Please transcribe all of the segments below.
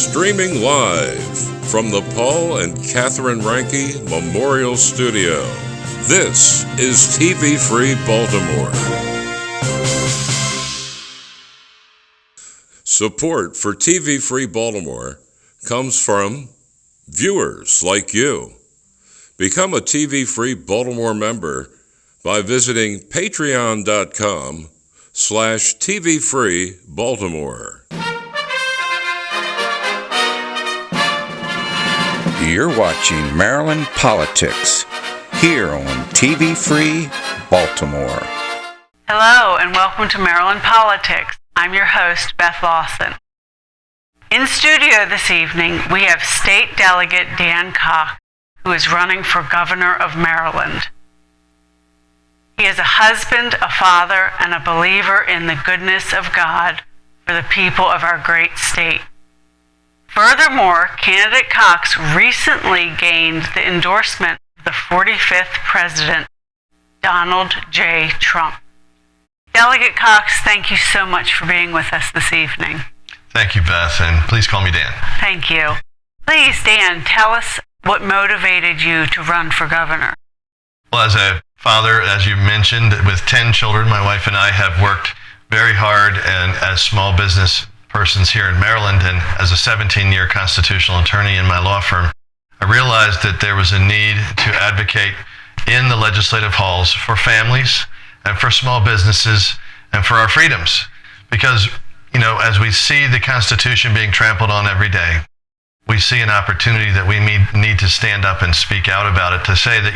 Streaming live from the Paul and Catherine Ranke Memorial Studio, this is TV Free Baltimore. Support for TV Free Baltimore comes from viewers like you. Become a TV Free Baltimore member by visiting patreon.com/tvfreebaltimore. You're watching Maryland Politics here on TV Free Baltimore. Hello and welcome to Maryland Politics. I'm your host, Beth Lawson. In studio this evening, we have State Delegate Dan Cox, who is running for Governor of Maryland. He is a husband, a father, and a believer in the goodness of God for the people of our great state. Furthermore, candidate Cox recently gained the endorsement of the 45th President, Donald J. Trump. Delegate Cox, thank you so much for being with us this evening. Thank you, Beth, and please call me Dan. Thank you. Please, Dan, tell us what motivated you to run for governor. Well, as a father, as you mentioned, with 10 children, my wife and I have worked very hard and as small business persons here in Maryland, and as a 17-year constitutional attorney in my law firm, I realized that there was a need to advocate in the legislative halls for families and for small businesses and for our freedoms. Because, as we see the Constitution being trampled on every day, we see an opportunity that we need to stand up and speak out about it, to say that,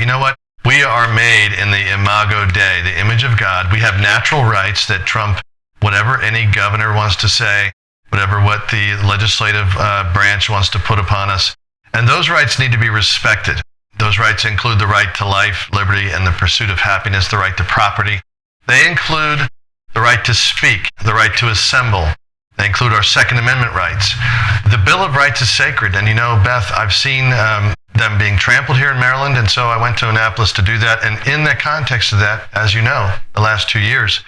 we are made in the imago Dei, the image of God. We have natural rights that trump whatever any governor wants to say, whatever what the legislative branch wants to put upon us. And those rights need to be respected. Those rights include the right to life, liberty, and the pursuit of happiness, the right to property. They include the right to speak, the right to assemble. They include our Second Amendment rights. The Bill of Rights is sacred. And Beth, I've seen them being trampled here in Maryland, and so I went to Annapolis to do that. And in the context of that, as you know, the last 2 years,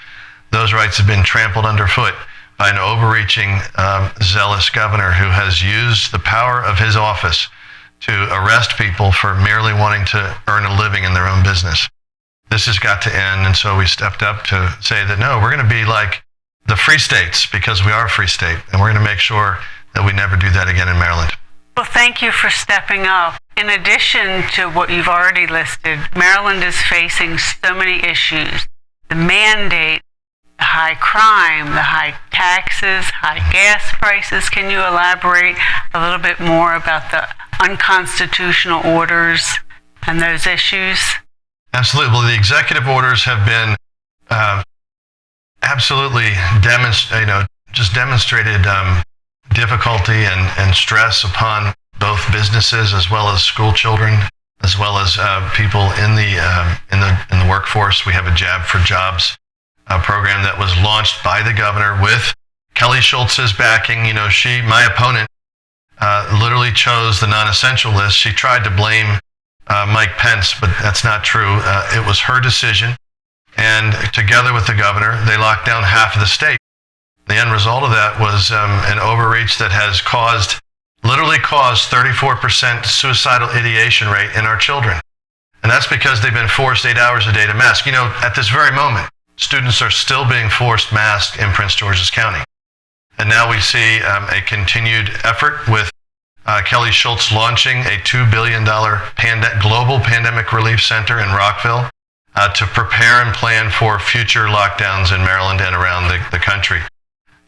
those rights have been trampled underfoot by an overreaching, zealous governor who has used the power of his office to arrest people for merely wanting to earn a living in their own business. This has got to end, and so we stepped up to say that, no, we're going to be like the free states, because we are a free state, and we're going to make sure that we never do that again in Maryland. Well, thank you for stepping up. In addition to what you've already listed, Maryland is facing so many issues. The mandate, the high crime, the high taxes, high gas prices. Can you elaborate a little bit more about the unconstitutional orders and those issues? Absolutely. Well, the executive orders have been absolutely demonstrated difficulty and stress upon both businesses as well as school children, as well as people in the workforce. We have a Jab for Jobs program that was launched by the governor with Kelly Schultz's backing. My opponent, literally chose the non-essential list. She tried to blame Mike Pence, but that's not true. It was her decision. And together with the governor, they locked down half of the state. The end result of that was an overreach that has literally caused 34% suicidal ideation rate in our children. And that's because they've been forced 8 hours a day to mask. At this very moment, students are still being forced masked in Prince George's County. And now we see a continued effort with Kelly Schultz launching a $2 billion global pandemic relief center in Rockville to prepare and plan for future lockdowns in Maryland and around the country.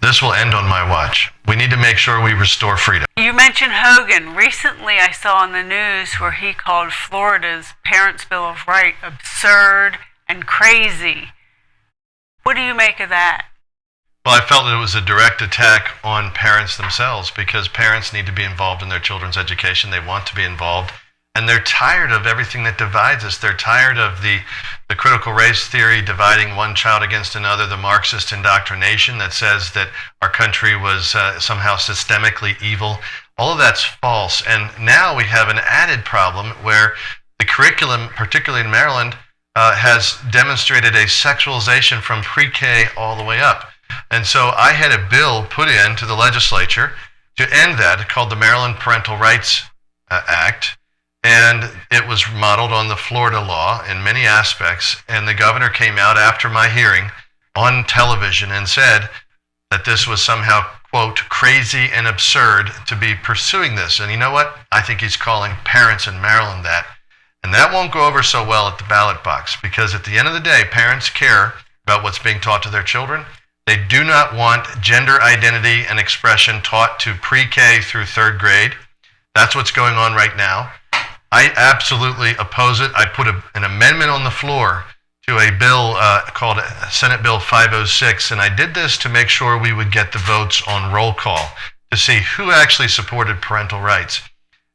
This will end on my watch. We need to make sure we restore freedom. You mentioned Hogan. Recently, I saw on the news where he called Florida's Parents' Bill of Rights absurd and crazy. What do you make of that? Well, I felt that it was a direct attack on parents themselves, because parents need to be involved in their children's education. They want to be involved. And they're tired of everything that divides us. They're tired of the critical race theory dividing one child against another, the Marxist indoctrination that says that our country was somehow systemically evil. All of that's false. And now we have an added problem where the curriculum, particularly in Maryland, has demonstrated a sexualization from pre-K all the way up. And so I had a bill put into the legislature to end that, called the Maryland Parental Rights Act. And it was modeled on the Florida law in many aspects. And the governor came out after my hearing on television and said that this was somehow, quote, crazy and absurd to be pursuing this. And you know what? I think he's calling parents in Maryland that. And that won't go over so well at the ballot box, because at the end of the day, parents care about what's being taught to their children. They do not want gender identity and expression taught to pre-K through third grade. That's what's going on right now. I absolutely oppose it. I put an amendment on the floor to a bill called Senate Bill 506, and I did this to make sure we would get the votes on roll call to see who actually supported parental rights.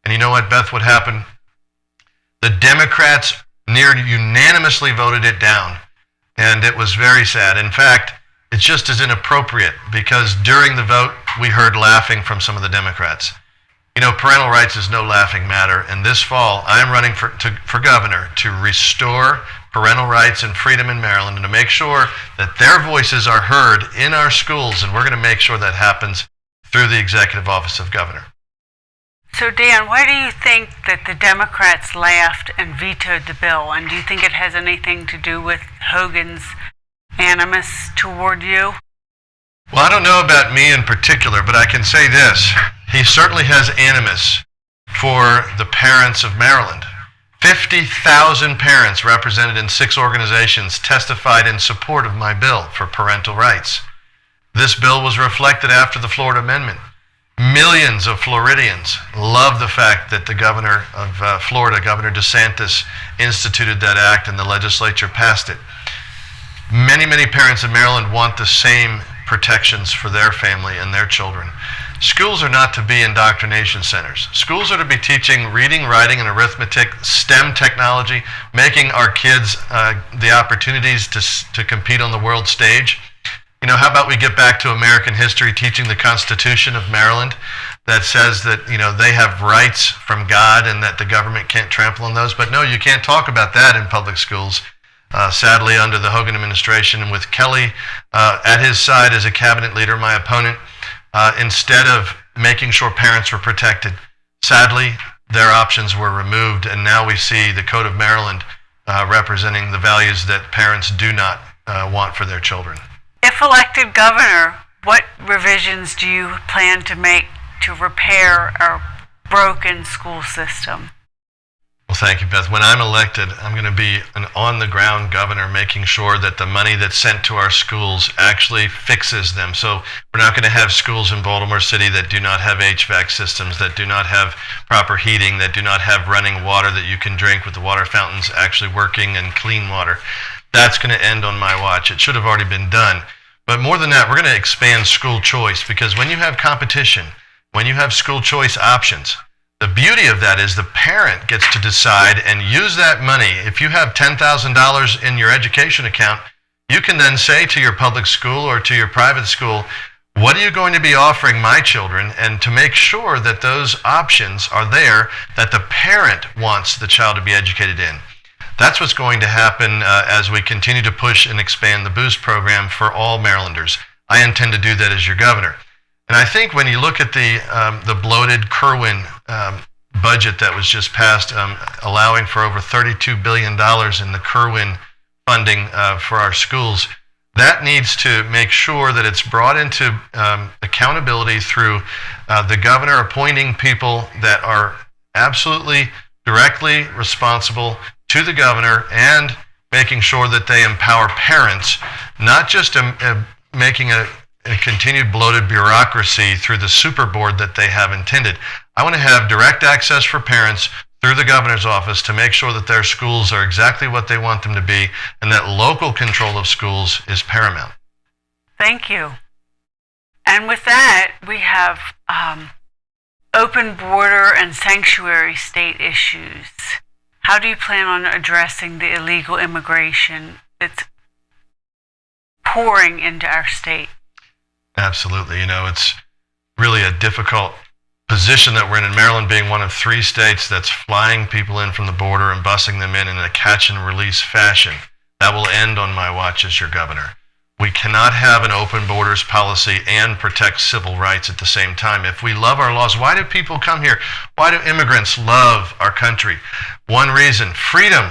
And you know what, Beth, what happened? The Democrats near unanimously voted it down, and it was very sad. In fact, it's just as inappropriate because during the vote, we heard laughing from some of the Democrats. You know, parental rights is no laughing matter, and this fall, I'm running for governor to restore parental rights and freedom in Maryland and to make sure that their voices are heard in our schools, and we're going to make sure that happens through the Executive Office of Governor. So, Dan, why do you think that the Democrats laughed and vetoed the bill? And do you think it has anything to do with Hogans Animus toward you? Well, I don't know about me in particular, but I can say this. He certainly has animus for the parents of Maryland. 50,000 parents represented in 6 organizations testified in support of my bill for parental rights. This bill was reflected after the Florida Amendment. Millions of Floridians love the fact that the governor of Florida, Governor DeSantis, instituted that act and the legislature passed it. Many, many parents in Maryland want the same protections for their family and their children. Schools are not to be indoctrination centers. Schools are to be teaching reading, writing, and arithmetic, STEM technology, making our kids the opportunities to compete on the world stage. You know, how about we get back to American history, teaching the Constitution of Maryland that says that, you know, they have rights from God and that the government can't trample on those. But no, you can't talk about that in public schools. Sadly, under the Hogan administration and with Kelly at his side as a cabinet leader, my opponent, instead of making sure parents were protected, sadly, their options were removed. And now we see the Code of Maryland representing the values that parents do not want for their children. If elected governor, what revisions do you plan to make to repair our broken school system? Well, thank you, Beth. When I'm elected, I'm going to be an on-the-ground governor, making sure that the money that's sent to our schools actually fixes them. So we're not going to have schools in Baltimore City that do not have HVAC systems, that do not have proper heating, that do not have running water that you can drink with the water fountains actually working and clean water. That's going to end on my watch. It should have already been done. But more than that, we're going to expand school choice, because when you have competition, when you have school choice options, the beauty of that is the parent gets to decide and use that money. If you have $10,000 in your education account, you can then say to your public school or to your private school, what are you going to be offering my children? And to make sure that those options are there that the parent wants the child to be educated in. That's what's going to happen as we continue to push and expand the Boost program for all Marylanders. I intend to do that as your governor. And I think when you look at the bloated Kerwin budget that was just passed, allowing for over $32 billion in the Kerwin funding for our schools, that needs to make sure that it's brought into accountability through the governor appointing people that are absolutely directly responsible to the governor, and making sure that they empower parents, not just making a continued bloated bureaucracy through the super board that they have intended. I want to have direct access for parents through the governor's office to make sure that their schools are exactly what they want them to be, and that local control of schools is paramount. Thank you. And with that, we have open border and sanctuary state issues. How do you plan on addressing the illegal immigration that's pouring into our state? Absolutely. You know, it's really a difficult position that we're in Maryland, being one of 3 states that's flying people in from the border and busing them in a catch and release fashion. That will end on my watch as your governor. We cannot have an open borders policy and protect civil rights at the same time. If we love our laws, why do people come here? Why do immigrants love our country? One reason, freedom.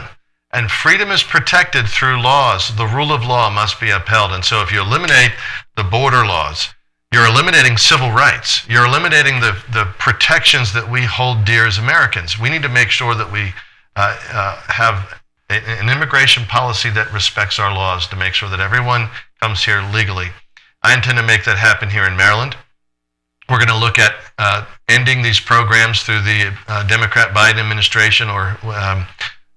And freedom is protected through laws. The rule of law must be upheld. And so if you eliminate the border laws, you're eliminating civil rights. You're eliminating the protections that we hold dear as Americans. We need to make sure that we have an immigration policy that respects our laws to make sure that everyone comes here legally. I intend to make that happen here in Maryland. We're going to look at ending these programs through the Democrat Biden administration or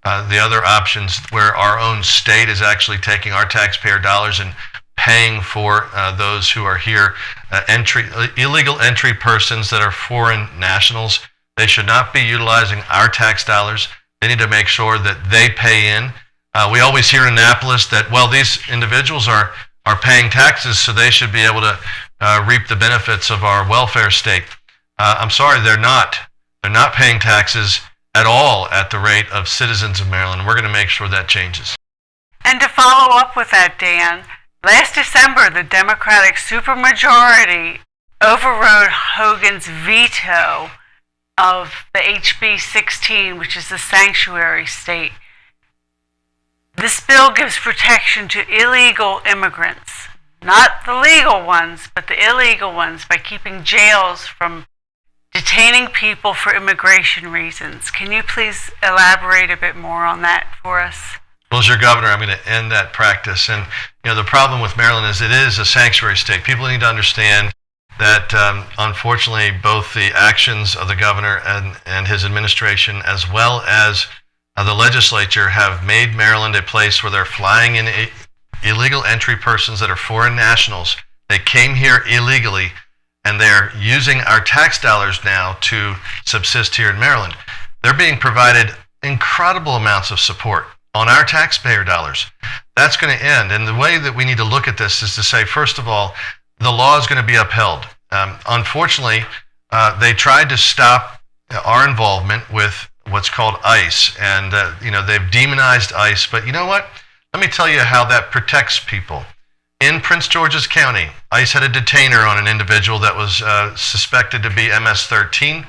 the other options where our own state is actually taking our taxpayer dollars and paying for those who are here, illegal entry persons that are foreign nationals. They should not be utilizing our tax dollars. They need to make sure that they pay in. We always hear in Annapolis that, well, these individuals are paying taxes, so they should be able to reap the benefits of our welfare state. I'm sorry, they're not. They're not paying taxes at all at the rate of citizens of Maryland. We're going to make sure that changes. And to follow up with that, Dan, last December, the Democratic supermajority overrode Hogan's veto of the HB 16, which is the sanctuary state. This bill gives protection to illegal immigrants, not the legal ones, but the illegal ones, by keeping jails from detaining people for immigration reasons. Can you please elaborate a bit more on that for us? Well, as your governor, I'm going to end that practice. And the problem with Maryland is it is a sanctuary state. People need to understand that unfortunately both the actions of the governor and his administration, as well as the legislature, have made Maryland a place where they're flying in illegal entry persons that are foreign nationals. They came here illegally, and they're using our tax dollars now to subsist here in Maryland. They're being provided incredible amounts of support on our taxpayer dollars. That's going to end. And the way that we need to look at this is to say, first of all, the law is going to be upheld. Unfortunately, they tried to stop our involvement with what's called ICE, and they've demonized ICE. But you know what? Let me tell you how that protects people. In Prince George's County, ICE had a detainer on an individual that was suspected to be MS-13,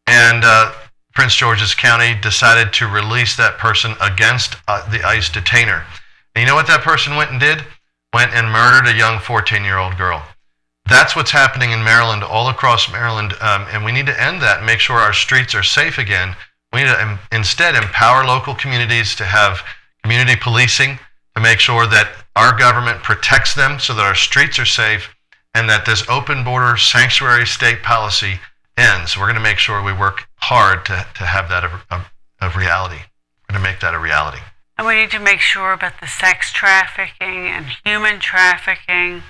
and Prince George's County decided to release that person against the ICE detainer. And you know what that person went and did? Went and murdered a young 14-year-old girl. That's what's happening in Maryland, all across Maryland, and we need to end that and make sure our streets are safe again. We need to instead empower local communities to have community policing, to make sure that our government protects them so that our streets are safe, and that this open border sanctuary state policy ends. We're going to make sure we work hard to have that a reality. We're going to make that a reality. And we need to make sure about the sex trafficking and human trafficking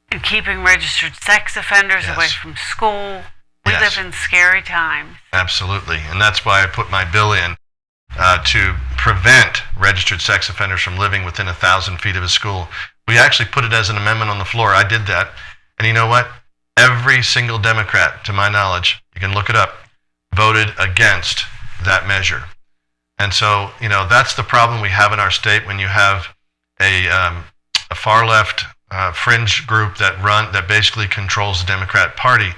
and keeping registered sex offenders away from school. We live in scary times. Absolutely. And that's why I put my bill in to prevent registered sex offenders from living within 1,000 feet of a school. We actually put it as an amendment on the floor. I did that. And you know what? Every single Democrat, to my knowledge, you can look it up, voted against that measure. And so, that's the problem we have in our state when you have a far left fringe group that basically controls the Democrat Party.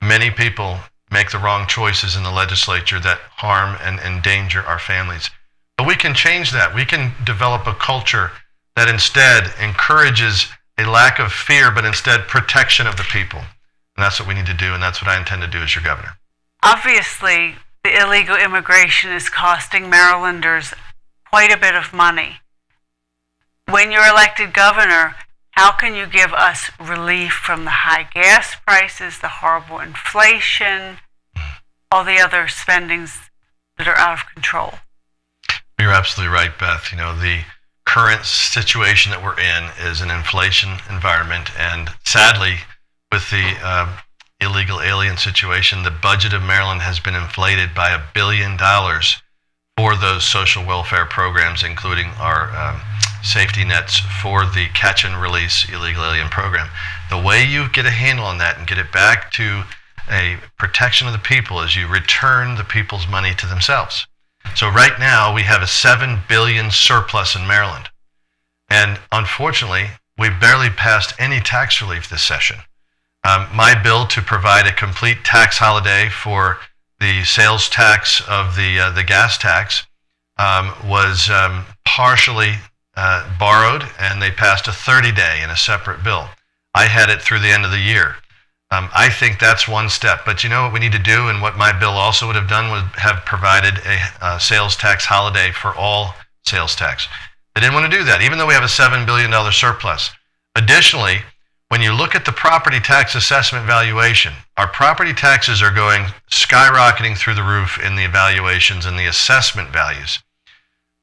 Many people make the wrong choices in the legislature that harm and endanger our families. But we can change that. We can develop a culture that instead encourages a lack of fear, but instead protection of the people. And that's what we need to do, and that's what I intend to do as your governor. Obviously, the illegal immigration is costing Marylanders quite a bit of money. When you're elected governor, how can you give us relief from the high gas prices, the horrible inflation, all the other spendings that are out of control? You're absolutely right, Beth. The current situation that we're in is an inflation environment, and sadly, with the illegal alien situation, the budget of Maryland has been inflated by $1 billion for those social welfare programs, including our safety nets for the catch and release illegal alien program. The way you get a handle on that and get it back to a protection of the people is you return the people's money to themselves. So right now we have a $7 billion surplus in Maryland. And unfortunately, we barely passed any tax relief this session. My bill to provide a complete tax holiday for the sales tax of the gas tax was partially borrowed, and they passed a 30-day in a separate bill. I had it through the end of the year. I think that's one step. But you know what we need to do, and what my bill also would have done, would have provided a sales tax holiday for all sales tax. They didn't want to do that, even though we have a $7 billion surplus. Additionally, when you look at the property tax assessment valuation, our property taxes are going skyrocketing through the roof in the evaluations and the assessment values.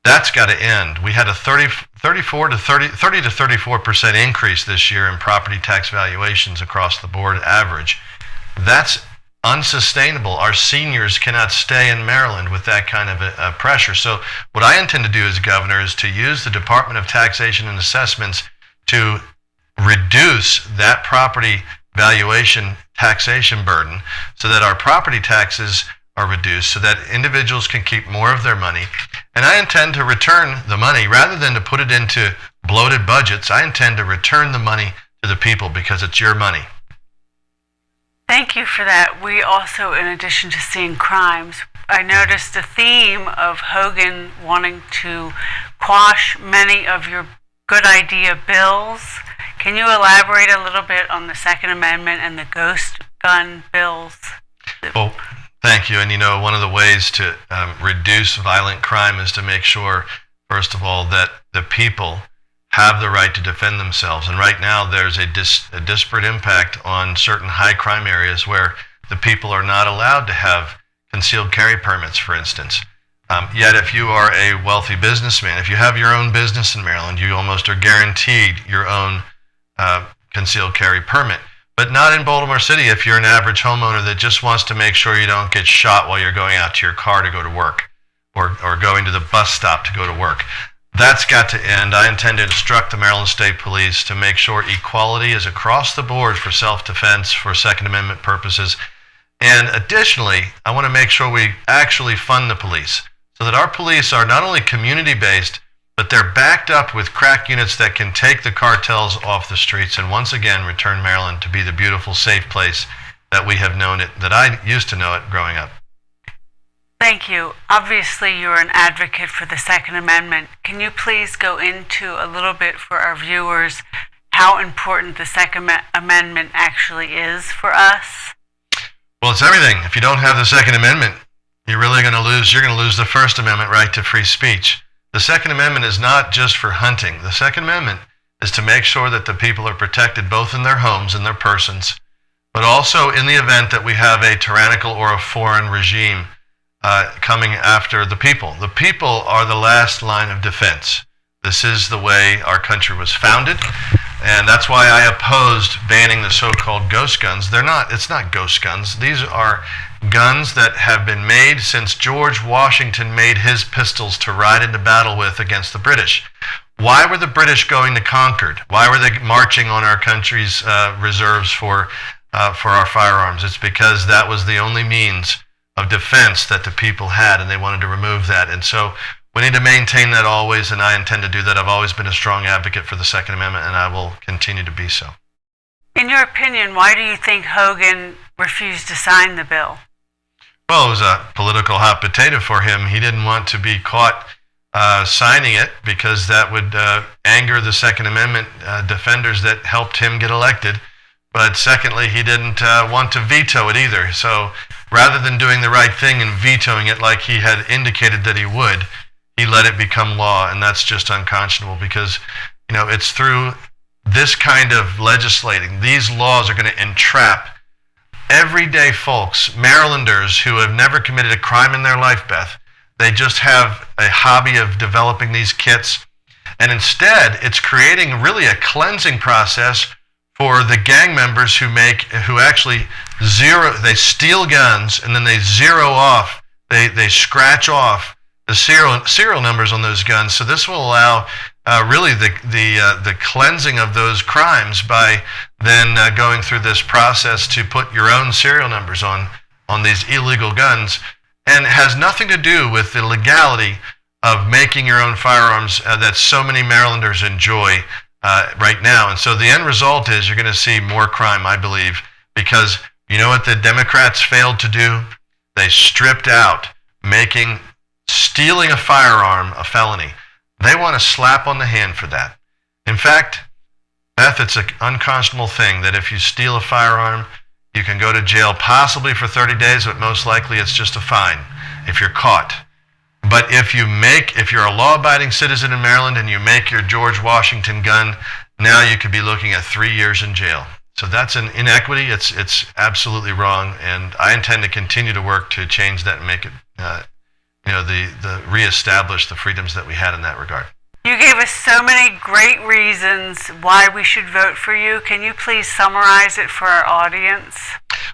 That's got to end. We had a 30 to 34% increase this year in property tax valuations across the board average. That's unsustainable. Our seniors cannot stay in Maryland with that kind of a pressure. So what I intend to do as governor is to use the Department of Taxation and Assessments to reduce that property valuation taxation burden so that our property taxes are reduced, so that individuals can keep more of their money. And I intend to return the money, rather than to put it into bloated budgets. I intend to return the money to the people, because it's your money. Thank you for that. We also, in addition to seeing crimes, I noticed the theme of Hogan wanting to quash many of your good idea bills. Can you elaborate a little bit on the Second Amendment and the ghost gun bills? Well, thank you. And you know, one of the ways to reduce violent crime is to make sure, first of all, that the people have the right to defend themselves. And right now there's a disparate impact on certain high crime areas where the people are not allowed to have concealed carry permits, for instance. Yet if you are a wealthy businessman, if you have your own business in Maryland, you almost are guaranteed your own concealed carry permit. But not in Baltimore City if you're an average homeowner that just wants to make sure you don't get shot while you're going out to your car to go to work, or going to the bus stop to go to work. That's got to end. I intend to instruct the Maryland State Police to make sure equality is across the board for self-defense, for Second Amendment purposes. And additionally, I want to make sure we actually fund the police, so that our police are not only community-based, but they're backed up with crack units that can take the cartels off the streets and once again return Maryland to be the beautiful, safe place that we have known it, that I used to know it growing up. Thank you. Obviously, you're an advocate for the Second Amendment. Can you please go into a little bit for our viewers how important the Second Amendment actually is for us? Well, it's everything. If you don't have the Second Amendment, you're going to lose the First Amendment right to free speech. The Second Amendment is not just for hunting. The Second Amendment is to make sure that the people are protected both in their homes and their persons, but also in the event that we have a tyrannical or a foreign regime coming after the people. The people are the last line of defense. This is the way our country was founded, and that's why I opposed banning the so-called ghost guns. It's not ghost guns. These are guns that have been made since George Washington made his pistols to ride into battle with against the British. Why were the British going to Concord? Why were they marching on our country's reserves for our firearms? It's because that was the only means of defense that the people had, and they wanted to remove that. And so we need to maintain that always, and I intend to do that. I've always been a strong advocate for the Second Amendment, and I will continue to be so. In your opinion, why do you think Hogan refused to sign the bill? Well, it was a political hot potato for him. He didn't want to be caught signing it, because that would anger the Second Amendment defenders that helped him get elected. But secondly, he didn't want to veto it either. So rather than doing the right thing and vetoing it like he had indicated that he would, he let it become law, and that's just unconscionable, because it's through this kind of legislating. These laws are going to entrap everyday folks, Marylanders who have never committed a crime in their life, Beth. They just have a hobby of developing these kits, and instead it's creating really a cleansing process for the gang members who actually they steal guns, and then they they scratch off the serial numbers on those guns. So this will allow really the cleansing of those crimes by then going through this process to put your own serial numbers on these illegal guns, and it has nothing to do with the legality of making your own firearms that so many Marylanders enjoy right now. And so the end result is you're going to see more crime, I believe, because you know what the Democrats failed to do? They stripped out making stealing a firearm a felony. They want a slap on the hand for that. In fact, Beth, it's an unconscionable thing that if you steal a firearm, you can go to jail possibly for 30 days, but most likely it's just a fine if you're caught. But if you're a law-abiding citizen in Maryland and you make your George Washington gun, now you could be looking at 3 years in jail. So that's an inequity. It's absolutely wrong, and I intend to continue to work to change that and make it, reestablish the freedoms that we had in that regard. You gave us so many great reasons why we should vote for you. Can you please summarize it for our audience?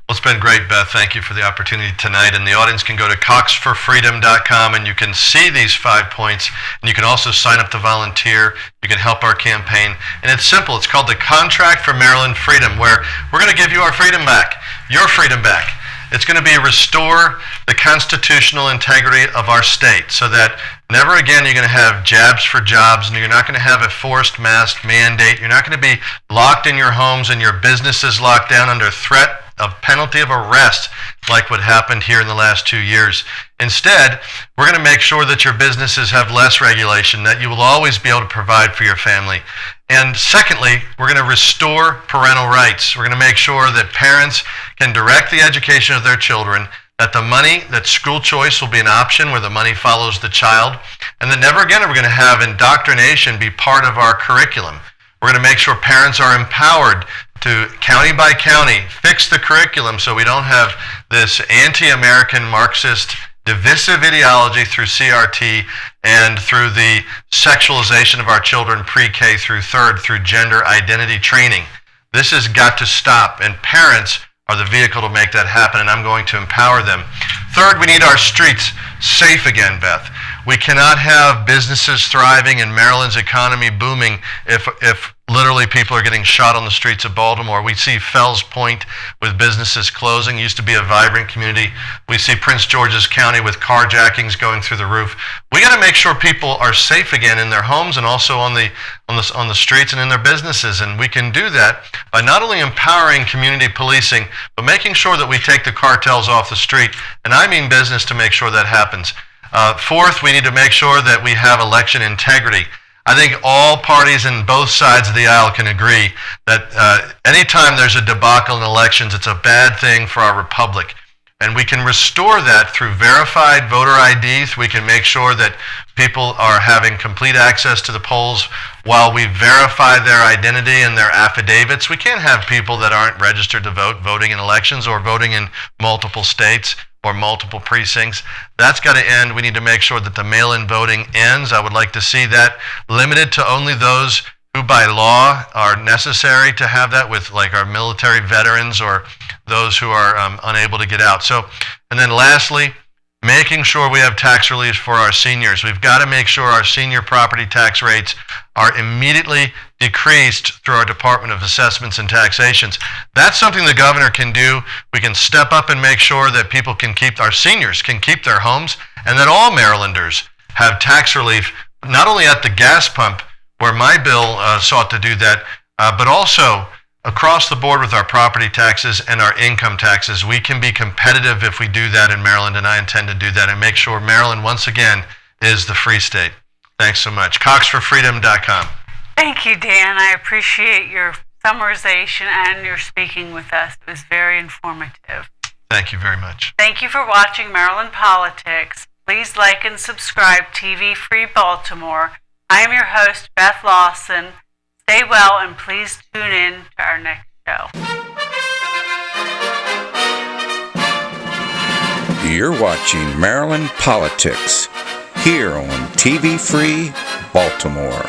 Well, it's been great, Beth. Thank you for the opportunity tonight. And the audience can go to coxforfreedom.com and you can see these 5 points. And you can also sign up to volunteer. You can help our campaign. And it's simple. It's called the Contract for Maryland Freedom, where we're going to give you our freedom back, your freedom back. It's going to be restore the constitutional integrity of our state so that never again you're going to have jabs for jobs, and you're not going to have a forced mask mandate. You're not going to be locked in your homes and your businesses locked down under threat of penalty of arrest like what happened here in the last 2 years. Instead, we're going to make sure that your businesses have less regulation, that you will always be able to provide for your family. And secondly, we're going to restore parental rights. We're going to make sure that parents can direct the education of their children, that the money, that school choice will be an option where the money follows the child, and that never again are we going to have indoctrination be part of our curriculum. We're going to make sure parents are empowered to, county by county, fix the curriculum so we don't have this anti-American Marxist divisive ideology through CRT and through the sexualization of our children pre-K through third through gender identity training. This has got to stop, and parents are the vehicle to make that happen, and I'm going to empower them. Third, we need our streets safe again, Beth. We cannot have businesses thriving and Maryland's economy booming if literally people are getting shot on the streets of Baltimore. We see Fells Point with businesses closing. It used to be a vibrant community. We see Prince George's County with carjackings going through the roof. We got to make sure people are safe again in their homes and also on the streets and in their businesses. And we can do that by not only empowering community policing, but making sure that we take the cartels off the street. And I mean business to make sure that happens. Fourth, we need to make sure that we have election integrity. I think all parties in both sides of the aisle can agree that anytime there's a debacle in elections, it's a bad thing for our republic. And we can restore that through verified voter IDs. We can make sure that people are having complete access to the polls while we verify their identity and their affidavits. We can't have people that aren't registered to vote voting in elections or voting in multiple states or multiple precincts. That's got to end. We need to make sure that the mail-in voting ends. I would like to see that limited to only those who by law are necessary to have that, with like our military veterans or those who are unable to get out. So, and then lastly, making sure we have tax relief for our seniors. We've got to make sure our senior property tax rates are immediately decreased through our Department of Assessments and Taxations. That's something the governor can do. We can step up and make sure that people can keep, our seniors can keep their homes, and that all Marylanders have tax relief, not only at the gas pump, where my bill sought to do that, but also across the board with our property taxes and our income taxes. We can be competitive if we do that in Maryland, and I intend to do that and make sure Maryland, once again, is the free state. Thanks so much. coxforfreedom.com. Thank you, Dan. I appreciate your summarization and your speaking with us. It was very informative. Thank you very much. Thank you for watching Maryland Politics. Please like and subscribe TV Free Baltimore. I am your host, Beth Lawson. Stay well and please tune in to our next show. You're watching Maryland Politics here on TV Free Baltimore.